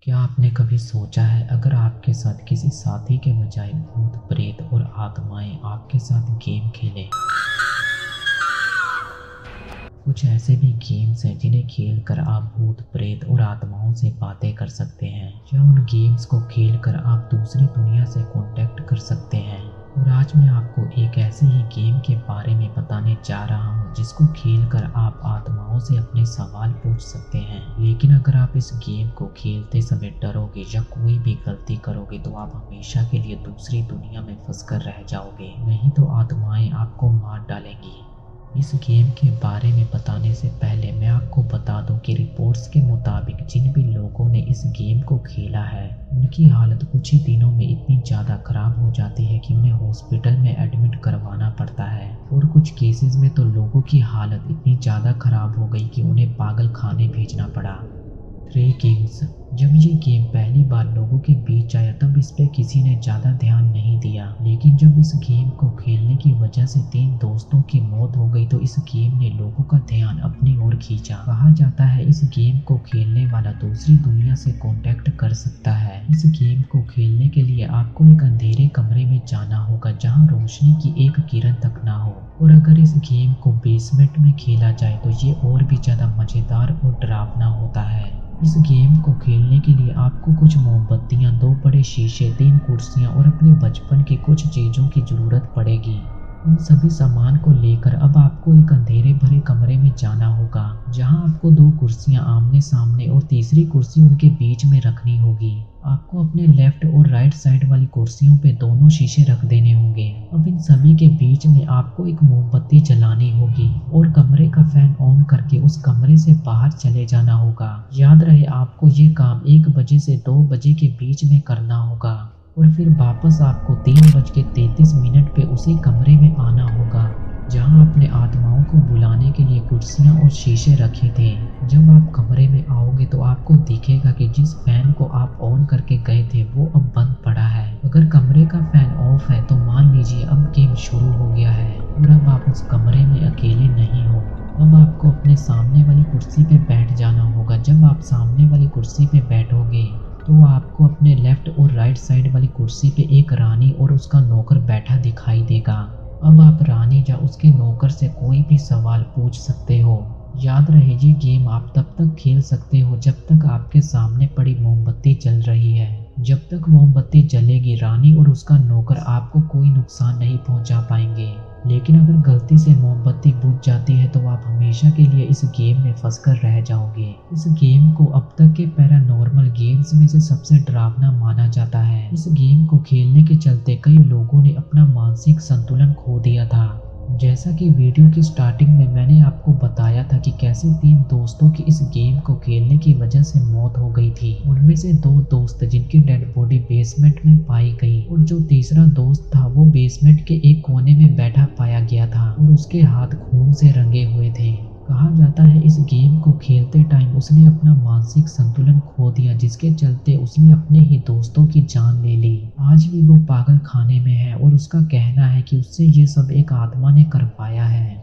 क्या आपने कभी सोचा है अगर आपके साथ किसी साथी के बजाय भूत प्रेत और आत्माएं आपके साथ गेम खेलें। कुछ ऐसे भी गेम्स हैं जिन्हें खेलकर आप भूत प्रेत और आत्माओं से बातें कर सकते हैं या उन गेम्स को खेलकर आप दूसरी दुनिया से कांटेक्ट कर सकते हैं। और आज मैं आपको एक ऐसे ही गेम के बारे में बताने जा रहा हूँ जिसको खेलकर आप आत्माओं से अपने सवाल पूछ सकते हैं। लेकिन अगर आप इस गेम को खेलते समय डरोगे या कोई भी गलती करोगे तो आप हमेशा के लिए दूसरी दुनिया में फंसकर रह जाओगे, नहीं तो आत्माएं आपको मार डालेंगी। इस गेम के बारे में बताने से पहले मैं आपको बता दूं कि रिपोर्ट्स के मुताबिक जिन भी लोगों ने इस गेम को खेला है उनकी हालत कुछ ही दिनों में इतनी ज़्यादा ख़राब हो जाती है कि उन्हें हॉस्पिटल में एडमिट करवाना पड़ता है। और कुछ केसेस में तो लोगों की हालत इतनी ज़्यादा ख़राब हो गई कि उन्हें पागल खाने भेजना पड़ा। Three Kings. जब ये गेम पहली बार लोगों के बीच आया तब इस पे किसी ने ज़्यादा ध्यान नहीं दिया, लेकिन जब इस गेम को खेलने की वजह से 3 दोस्तों की मौत हो गई तो इस गेम ने लोगों का ध्यान अपनी ओर खींचा। कहा जाता है इस गेम को खेलने वाला दूसरी दुनिया से कांटेक्ट कर सकता है। इस गेम को खेलने के लिए आपको एक अंधेरे कमरे में जाना होगा जहाँ रोशनी की एक किरण तक ना हो। और अगर इस गेम को बेसमेंट में खेला जाए तो ये और भी ज़्यादा मज़ेदार और डरावना होता है। इस गेम को खेलने के लिए आपको कुछ मोमबत्तियां, 2 बड़े शीशे, 3 कुर्सियां और अपने बचपन की कुछ चीज़ों की ज़रूरत पड़ेगी। इन सभी सामान को लेकर अब आपको एक अंधेरे भरे कमरे में जाना होगा जहां आपको 2 कुर्सियां आमने सामने और तीसरी कुर्सी उनके बीच में रखनी होगी। आपको अपने लेफ्ट और राइट साइड वाली कुर्सियों पे दोनों शीशे रख देने होंगे। अब इन सभी के बीच में आपको एक मोमबत्ती जलानी होगी और कमरे का फैन ऑन करके उस कमरे से बाहर चले जाना होगा। याद रहे आपको ये काम 1 बजे से 2 बजे के बीच में करना होगा और फिर वापस आपको 3:33 पे उसी कमरे में आना होगा जहां आपने आत्माओं को बुलाने के लिए कुर्सियां और शीशे रखे थे। जब आप कमरे में आओगे तो आपको दिखेगा कि जिस फैन को आप ऑन करके गए थे वो अब बंद पड़ा है। अगर कमरे का फैन ऑफ है तो मान लीजिए अब गेम शुरू हो गया है और अब आप उस कमरे में अकेले नहीं हो। अब आपको अपने सामने वाली कुर्सी पे बैठ जाना होगा। जब आप सामने वाली कुर्सी पे बैठोगे तो आपको अपने लेफ्ट और राइट साइड वाली कुर्सी पे एक रानी और उसका नौकर बैठा दिखाई देगा। अब आप रानी या उसके नौकर से कोई भी सवाल पूछ सकते हो। याद रहे ये गेम आप तब तक खेल सकते हो जब तक आपके सामने पड़ी मोमबत्ती जल रही है। जब तक मोमबत्ती जलेगी रानी और उसका नौकर आपको कोई नुकसान नहीं पहुंचा पाएंगे। लेकिन अगर गलती से मोमबत्ती बुझ जाती है तो आप हमेशा के लिए इस गेम में फंसकर रह जाओगे। इस गेम को अब तक के पैरानॉर्मल गेम्स में से सबसे डरावना माना जाता है। इस गेम को खेलने के चलते कई लोगों ने अपना मानसिक संतुलन खो दिया था। जैसा कि वीडियो की स्टार्टिंग में मैंने आपको बताया था कि कैसे 3 दोस्तों की इस गेम को खेलने की वजह से मौत हो गई थी। उनमें से 2 दोस्त जिनकी डेड बॉडी बेसमेंट में पाई गई और जो तीसरा दोस्त था वो बेसमेंट के एक कोने में बैठा पाया गया था और उसके हाथ खून से रंगे हुए थे। कहा जाता है इस गेम को खेलते टाइम उसने अपना मानसिक संतुलन खो दिया जिसके चलते उसने अपने ही दोस्तों की जान ले ली। आज भी वो पागल खाने में है और उसका कहना है कि उससे ये सब एक आत्मा ने करवाया है।